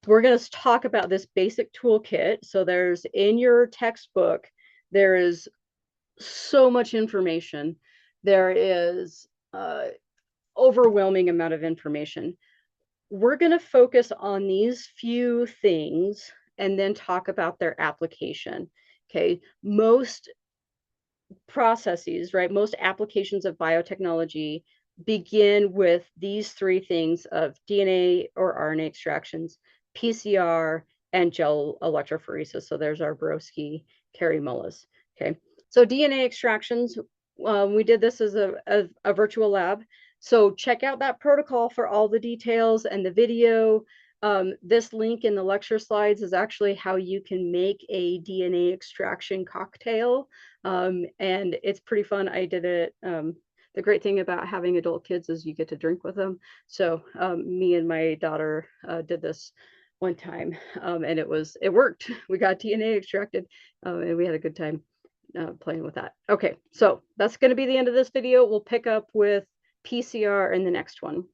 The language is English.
we're going to talk about this basic toolkit. So there's in your textbook, there is so much information. There is overwhelming amount of information. We're going to focus on these few things and then talk about their application. Okay. Most processes, right? Most applications of biotechnology begin with these three things of DNA or RNA extractions, PCR, and gel electrophoresis. So there's our broski, Carrie Mullis. Okay. So DNA extractions, we did this as a virtual lab. So check out that protocol for all the details and the video. This link in the lecture slides is actually how you can make a DNA extraction cocktail. And it's pretty fun. I did it. The great thing about having adult kids is you get to drink with them. So me and my daughter did this one time, and it worked. We got DNA extracted, and we had a good time playing with that. Okay, so that's going to be the end of this video. We'll pick up with PCR in the next one.